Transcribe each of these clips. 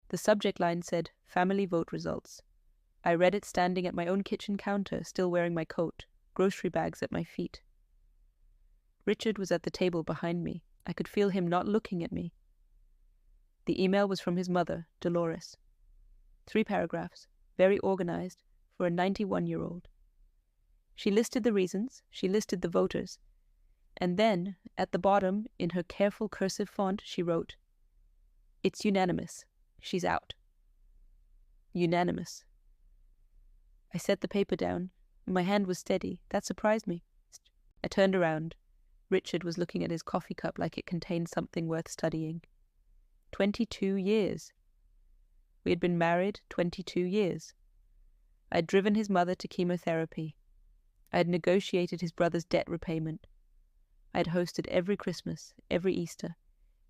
The subject line said, "Family vote results." I read it standing at my own kitchen counter, still wearing my coat, grocery bags at my feet. Richard was at the table behind me. I could feel him not looking at me. The email was from his mother, Dolores. 3 paragraphs, very organized, for a 91-year-old. She listed the reasons, she listed the voters, and then, at the bottom, in her careful cursive font, she wrote, "It's unanimous. She's out." Unanimous. I set the paper down. My hand was steady. That surprised me. I turned around. Richard was looking at his coffee cup like it contained something worth studying. 22 years. We had been married 22 years. I had driven his mother to chemotherapy. I had negotiated his brother's debt repayment. I had hosted every Christmas, every Easter,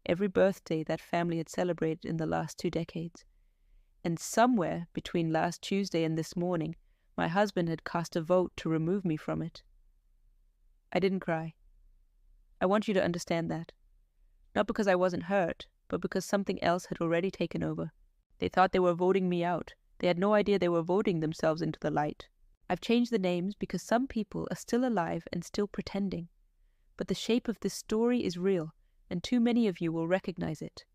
every birthday that family had celebrated in the last 2 decades. And somewhere between last Tuesday and this morning, my husband had cast a vote to remove me from it. I didn't cry. I want you to understand that. Not because I wasn't hurt, but because something else had already taken over. They thought they were voting me out. They had no idea they were voting themselves into the light. I've changed the names because some people are still alive and still pretending. But the shape of this story is real, and too many of you will recognize it.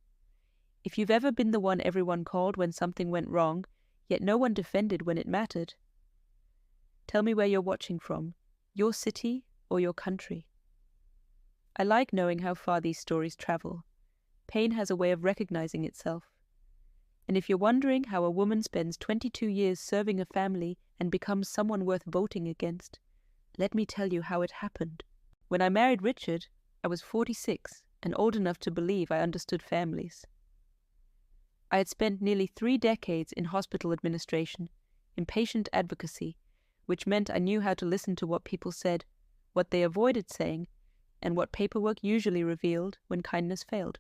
If you've ever been the one everyone called when something went wrong, yet no one defended when it mattered, tell me where you're watching from, your city or your country. I like knowing how far these stories travel. Pain has a way of recognizing itself. And if you're wondering how a woman spends 22 years serving a family and becomes someone worth voting against, let me tell you how it happened. When I married Richard, I was 46 and old enough to believe I understood families. I had spent nearly 3 decades in hospital administration, in patient advocacy, which meant I knew how to listen to what people said, what they avoided saying, and what paperwork usually revealed when kindness failed.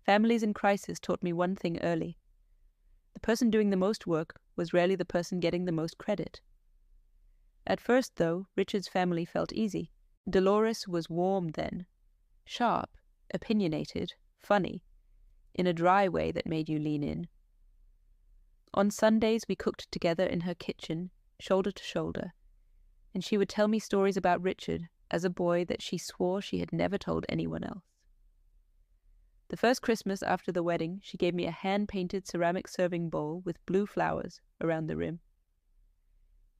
Families in crisis taught me one thing early. The person doing the most work was rarely the person getting the most credit. At first, though, Richard's family felt easy. Dolores was warm then, sharp, opinionated, funny, in a dry way that made you lean in. On Sundays we cooked together in her kitchen, shoulder to shoulder, and she would tell me stories about Richard as a boy that she swore she had never told anyone else. The first Christmas after the wedding, she gave me a hand-painted ceramic serving bowl with blue flowers around the rim.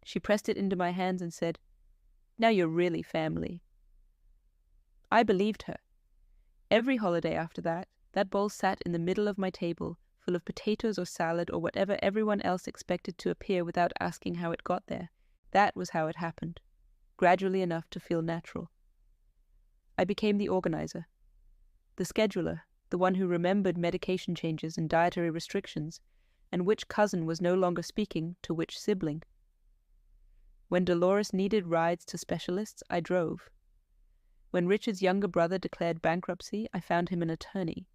She pressed it into my hands and said, "Now you're really family." I believed her. Every holiday after that, that bowl sat in the middle of my table, full of potatoes or salad or whatever everyone else expected to appear without asking how it got there. That was how it happened, gradually enough to feel natural. I became the organizer, the scheduler, the one who remembered medication changes and dietary restrictions, and which cousin was no longer speaking to which sibling. When Dolores needed rides to specialists, I drove. When Richard's younger brother declared bankruptcy, I found him an attorney.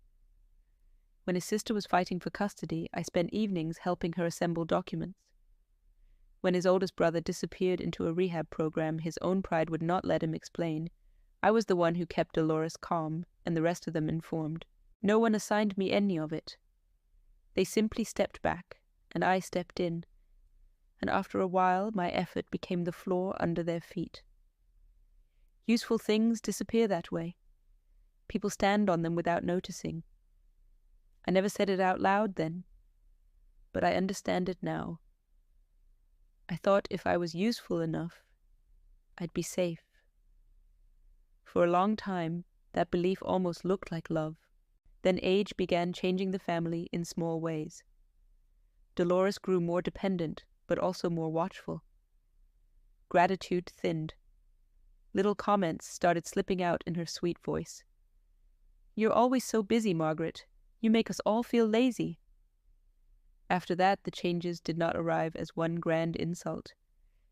When his sister was fighting for custody, I spent evenings helping her assemble documents. When his oldest brother disappeared into a rehab program his own pride would not let him explain, I was the one who kept Dolores calm and the rest of them informed. No one assigned me any of it. They simply stepped back, and I stepped in, and after a while my effort became the floor under their feet. Useful things disappear that way. People stand on them without noticing. I never said it out loud then, but I understand it now. I thought if I was useful enough, I'd be safe. For a long time, that belief almost looked like love. Then age began changing the family in small ways. Dolores grew more dependent, but also more watchful. Gratitude thinned. Little comments started slipping out in her sweet voice. "You're always so busy, Margaret. You make us all feel lazy." After that, the changes did not arrive as one grand insult.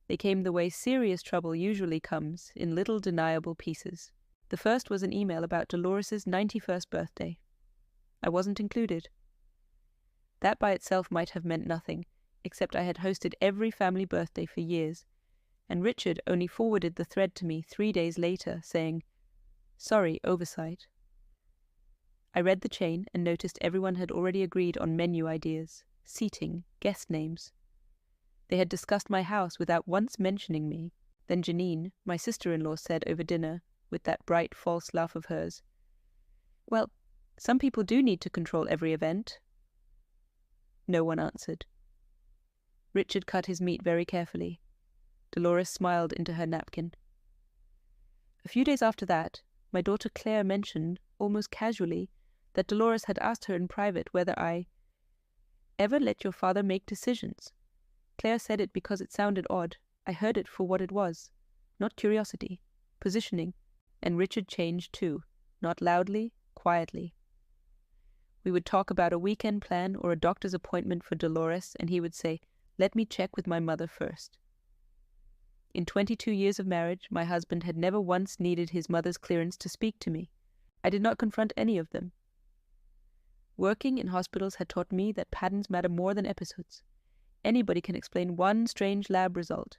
They came the way serious trouble usually comes, in little deniable pieces. The first was an email about Dolores's 91st birthday. I wasn't included. That by itself might have meant nothing, except I had hosted every family birthday for years, and Richard only forwarded the thread to me 3 days later, saying, "Sorry, oversight." I read the chain and noticed everyone had already agreed on menu ideas, seating, guest names. They had discussed my house without once mentioning me. Then Janine, my sister-in-law, said over dinner, with that bright, false laugh of hers, "Well, some people do need to control every event." No one answered. Richard cut his meat very carefully. Dolores smiled into her napkin. A few days after that, my daughter Claire mentioned, almost casually, that Dolores had asked her in private whether I ever let your father make decisions. Claire said it because it sounded odd. I heard it for what it was. Not curiosity, positioning. And Richard changed too, not loudly, quietly. We would talk about a weekend plan or a doctor's appointment for Dolores, and he would say, "Let me check with my mother first." In 22 years of marriage, my husband had never once needed his mother's clearance to speak to me. I did not confront any of them. Working in hospitals had taught me that patterns matter more than episodes. Anybody can explain one strange lab result.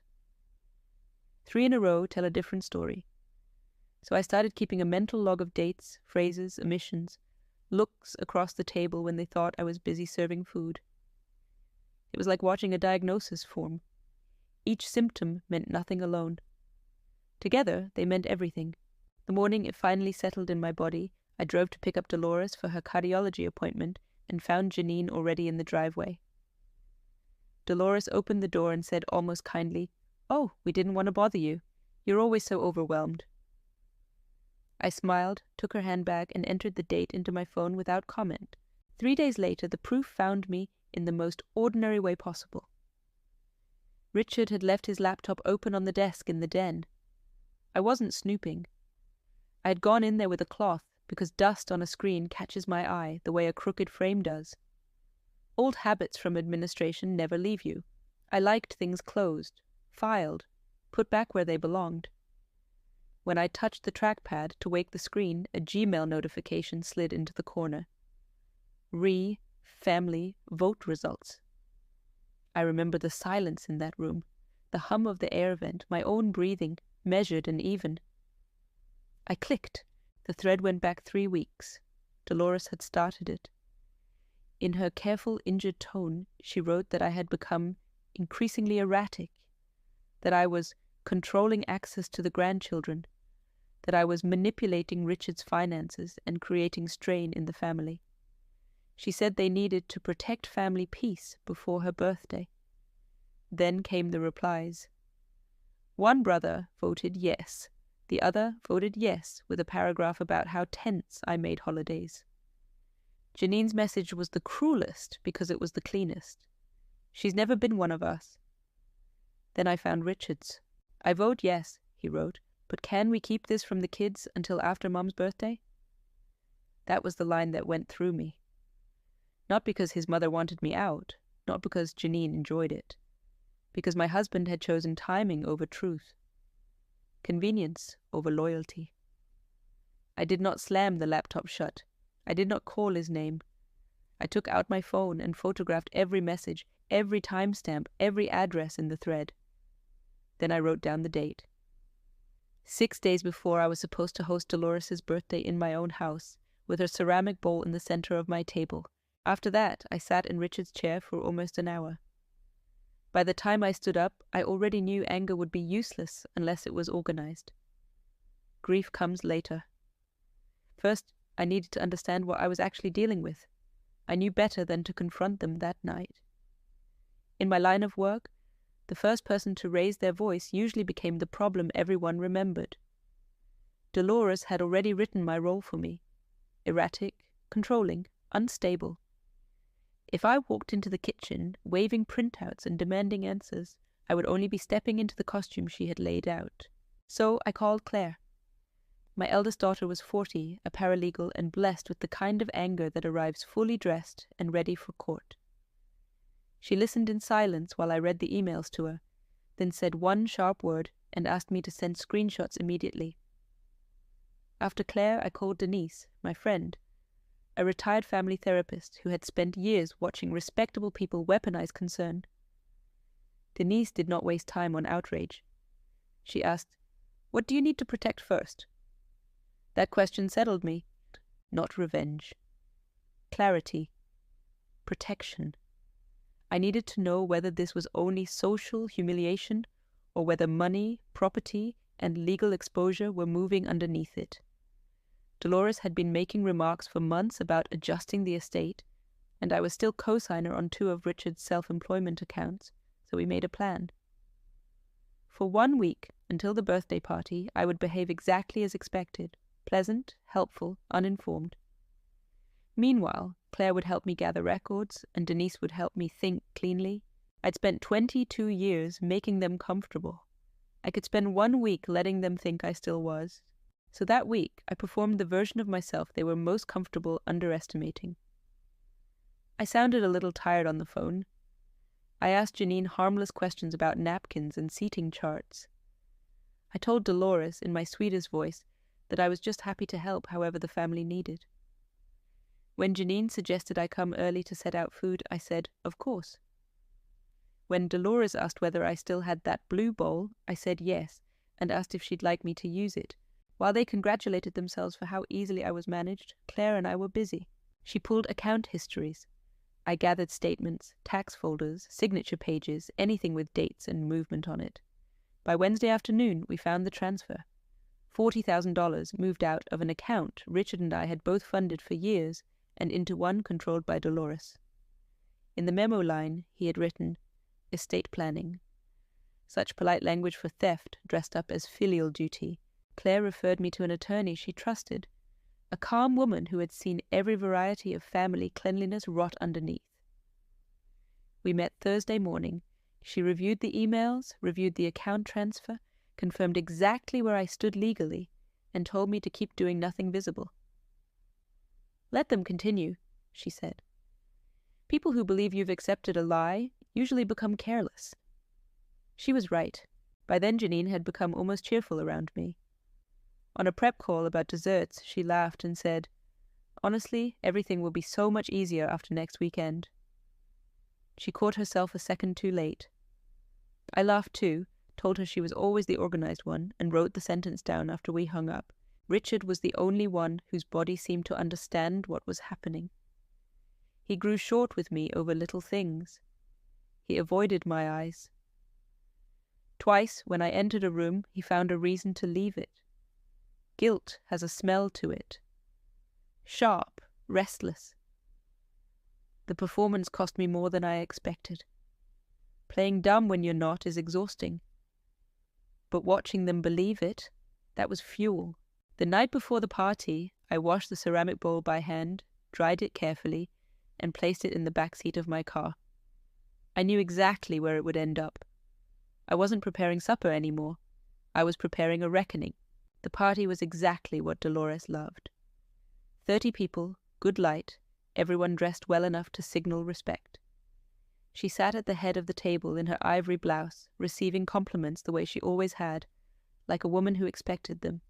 3 in a row tell a different story. So I started keeping a mental log of dates, phrases, omissions, looks across the table when they thought I was busy serving food. It was like watching a diagnosis form. Each symptom meant nothing alone. Together, they meant everything. The morning it finally settled in my body, I drove to pick up Dolores for her cardiology appointment and found Janine already in the driveway. Dolores opened the door and said almost kindly, "Oh, we didn't want to bother you. You're always so overwhelmed." I smiled, took her handbag, and entered the date into my phone without comment. 3 days later, the proof found me in the most ordinary way possible. Richard had left his laptop open on the desk in the den. I wasn't snooping. I had gone in there with a cloth, because dust on a screen catches my eye the way a crooked frame does. Old habits from administration never leave you. I liked things closed, filed, put back where they belonged. When I touched the trackpad to wake the screen, a Gmail notification slid into the corner. Family vote results. I remember the silence in that room, the hum of the air vent, my own breathing, measured and even. I clicked. The thread went back 3 weeks. Dolores had started it. In her careful, injured tone, she wrote that I had become increasingly erratic, that I was controlling access to the grandchildren, that I was manipulating Richard's finances and creating strain in the family. She said they needed to protect family peace before her birthday. Then came the replies. One brother voted yes. The other voted yes, with a paragraph about how tense I made holidays. Janine's message was the cruelest because it was the cleanest. She's never been one of us. Then I found Richard's. I vote yes, he wrote, but can we keep this from the kids until after Mom's birthday? That was the line that went through me. Not because his mother wanted me out, not because Janine enjoyed it, because my husband had chosen timing over truth, convenience over loyalty. I did not slam the laptop shut. I did not call his name. I took out my phone and photographed every message, every timestamp, every address in the thread. Then I wrote down the date. 6 days before I was supposed to host Dolores' birthday in my own house, with her ceramic bowl in the center of my table. After that, I sat in Richard's chair for almost an hour. By the time I stood up, I already knew anger would be useless unless it was organized. Grief comes later. First, I needed to understand what I was actually dealing with. I knew better than to confront them that night. In my line of work, the first person to raise their voice usually became the problem everyone remembered. Dolores had already written my role for me. Erratic, controlling, unstable. If I walked into the kitchen, waving printouts and demanding answers, I would only be stepping into the costume she had laid out. So I called Claire. My eldest daughter was 40, a paralegal, and blessed with the kind of anger that arrives fully dressed and ready for court. She listened in silence while I read the emails to her, then said one sharp word and asked me to send screenshots immediately. After Claire, I called Denise, my friend, a retired family therapist who had spent years watching respectable people weaponize concern. Denise did not waste time on outrage. She asked, "What do you need to protect first?" That question settled me. not revenge. Clarity. Protection. I needed to know whether this was only social humiliation or whether money, property, and legal exposure were moving underneath it. Dolores had been making remarks for months about adjusting the estate, and I was still co-signer on 2 of Richard's self-employment accounts, so we made a plan. For 1 week, until the birthday party, I would behave exactly as expected, pleasant, helpful, uninformed. Meanwhile, Claire would help me gather records, and Denise would help me think cleanly. I'd spent 22 years making them comfortable. I could spend 1 week letting them think I still was. So that week, I performed the version of myself they were most comfortable underestimating. I sounded a little tired on the phone. I asked Janine harmless questions about napkins and seating charts. I told Dolores, in my sweetest voice, that I was just happy to help however the family needed. When Janine suggested I come early to set out food, I said, of course. When Dolores asked whether I still had that blue bowl, I said yes, and asked if she'd like me to use it. While they congratulated themselves for how easily I was managed, Claire and I were busy. She pulled account histories. I gathered statements, tax folders, signature pages, anything with dates and movement on it. By Wednesday afternoon, we found the transfer. $40,000 moved out of an account Richard and I had both funded for years and into one controlled by Dolores. In the memo line, he had written, estate planning. Such polite language for theft dressed up as filial duty. Claire referred me to an attorney she trusted, a calm woman who had seen every variety of family cleanliness rot underneath. We met Thursday morning. She reviewed the emails, reviewed the account transfer, confirmed exactly where I stood legally, and told me to keep doing nothing visible. Let them continue, she said. People who believe you've accepted a lie usually become careless. She was right. By then Janine had become almost cheerful around me. On a prep call about desserts, she laughed and said, honestly, everything will be so much easier after next weekend. She caught herself a second too late. I laughed too, told her she was always the organized one, and wrote the sentence down after we hung up. Richard was the only one whose body seemed to understand what was happening. He grew short with me over little things. He avoided my eyes. Twice, when I entered a room, he found a reason to leave it. Guilt has a smell to it. Sharp, restless. The performance cost me more than I expected. Playing dumb when you're not is exhausting. But watching them believe it, that was fuel. The night before the party, I washed the ceramic bowl by hand, dried it carefully, and placed it in the back seat of my car. I knew exactly where it would end up. I wasn't preparing supper anymore. I was preparing a reckoning. The party was exactly what Dolores loved. 30 people, good light, everyone dressed well enough to signal respect. She sat at the head of the table in her ivory blouse, receiving compliments the way she always had, like a woman who expected them.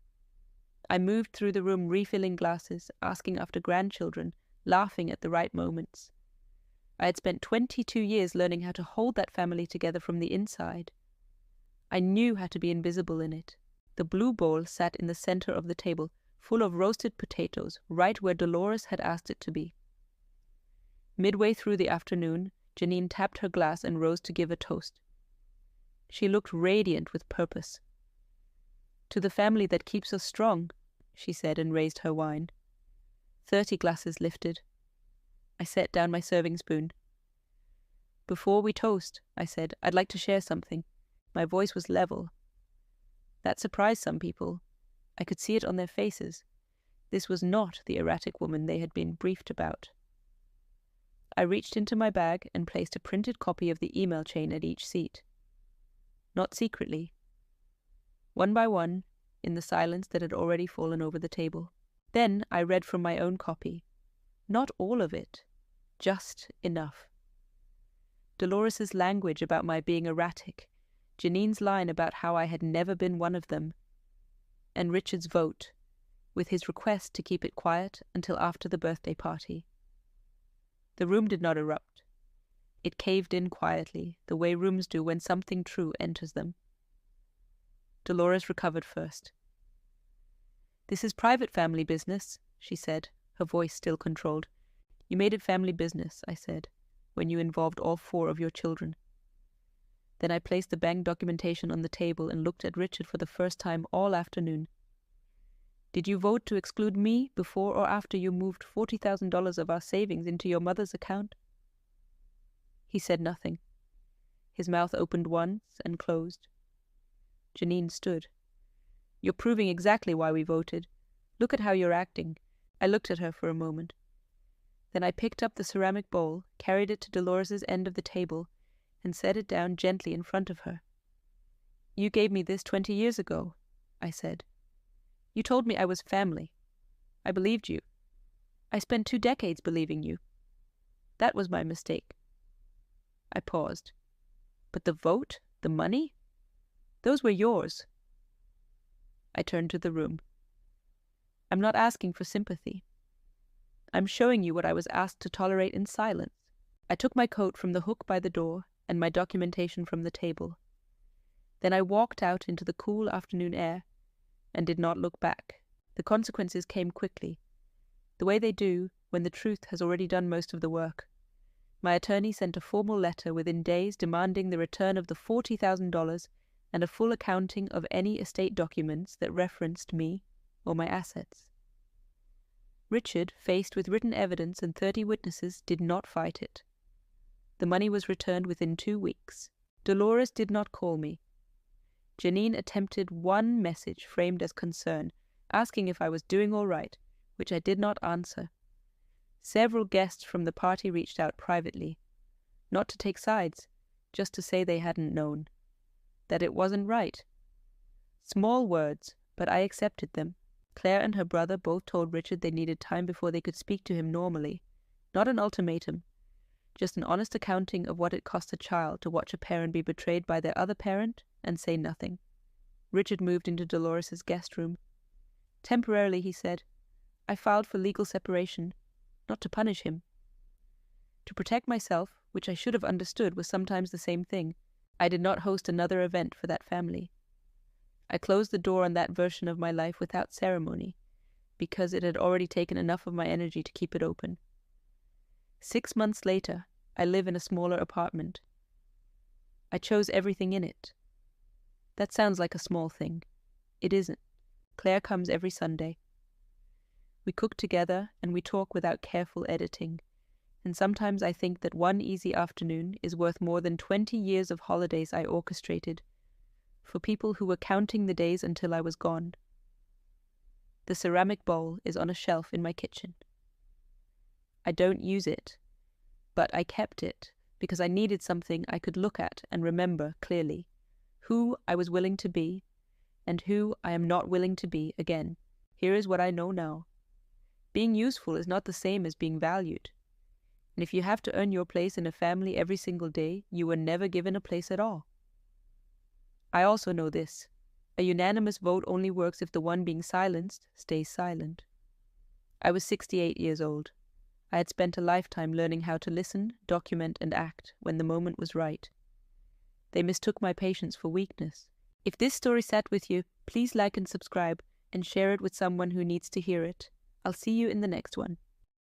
I moved through the room refilling glasses, asking after grandchildren, laughing at the right moments. I had spent 22 years learning how to hold that family together from the inside. I knew how to be invisible in it. The blue bowl sat in the center of the table, full of roasted potatoes, right where Dolores had asked it to be. Midway through the afternoon, Janine tapped her glass and rose to give a toast. She looked radiant with purpose. To the family that keeps us strong, she said, and raised her wine. 30 glasses lifted. I set down my serving spoon. Before we toast, I said, I'd like to share something. My voice was level. That surprised some people. I could see it on their faces. This was not the erratic woman they had been briefed about. I reached into my bag and placed a printed copy of the email chain at each seat. Not secretly. One by one, in the silence that had already fallen over the table. Then I read from my own copy. Not all of it. Just enough. Dolores's language about my being erratic, Janine's line about how I had never been one of them, and Richard's vote, with his request to keep it quiet until after the birthday party. The room did not erupt. It caved in quietly, the way rooms do when something true enters them. Dolores recovered first. This is private family business, she said, her voice still controlled. "You made it family business," I said, "when you involved all 4 of your children." Then I placed the bank documentation on the table and looked at Richard for the first time all afternoon. "Did you vote to exclude me before or after you moved $40,000 of our savings into your mother's account?" He said nothing. His mouth opened once and closed. Janine stood. "You're proving exactly why we voted. Look at how you're acting." I looked at her for a moment. Then I picked up the ceramic bowl, carried it to Dolores's end of the table, and set it down gently in front of her. "You gave me this 20 years ago," I said. "You told me I was family. I believed you. I spent 2 decades believing you. That was my mistake." I paused. "But the vote? The money? Those were yours." I turned to the room. "I'm not asking for sympathy. I'm showing you what I was asked to tolerate in silence." I took my coat from the hook by the door and my documentation from the table. Then I walked out into the cool afternoon air and did not look back. The consequences came quickly, the way they do when the truth has already done most of the work. My attorney sent a formal letter within days demanding the return of the $40,000 and a full accounting of any estate documents that referenced me or my assets. Richard, faced with written evidence and 30 witnesses, did not fight it. The money was returned within 2 weeks. Dolores did not call me. Janine attempted one message framed as concern, asking if I was doing all right, which I did not answer. Several guests from the party reached out privately, not to take sides, just to say they hadn't known, that it wasn't right. Small words, but I accepted them. Claire and her brother both told Richard they needed time before they could speak to him normally. Not an ultimatum, just an honest accounting of what it cost a child to watch a parent be betrayed by their other parent and say nothing. Richard moved into Dolores's guest room. "Temporarily," he said. "I filed for legal separation, not to punish him. To protect myself, which I should have understood was sometimes the same thing, I did not host another event for that family. I closed the door on that version of my life without ceremony, because it had already taken enough of my energy to keep it open. 6 months later, I live in a smaller apartment. I chose everything in it. That sounds like a small thing. It isn't. Claire comes every Sunday. We cook together and we talk without careful editing, and sometimes I think that one easy afternoon is worth more than 20 years of holidays I orchestrated for people who were counting the days until I was gone. The ceramic bowl is on a shelf in my kitchen. I don't use it, but I kept it because I needed something I could look at and remember clearly who I was willing to be and who I am not willing to be again. Here is what I know now. Being useful is not the same as being valued. And if you have to earn your place in a family every single day, you were never given a place at all. I also know this. A unanimous vote only works if the one being silenced stays silent. I was 68 years old. I had spent a lifetime learning how to listen, document, and act when the moment was right. They mistook my patience for weakness. If this story sat with you, please like and subscribe, and share it with someone who needs to hear it. I'll see you in the next one.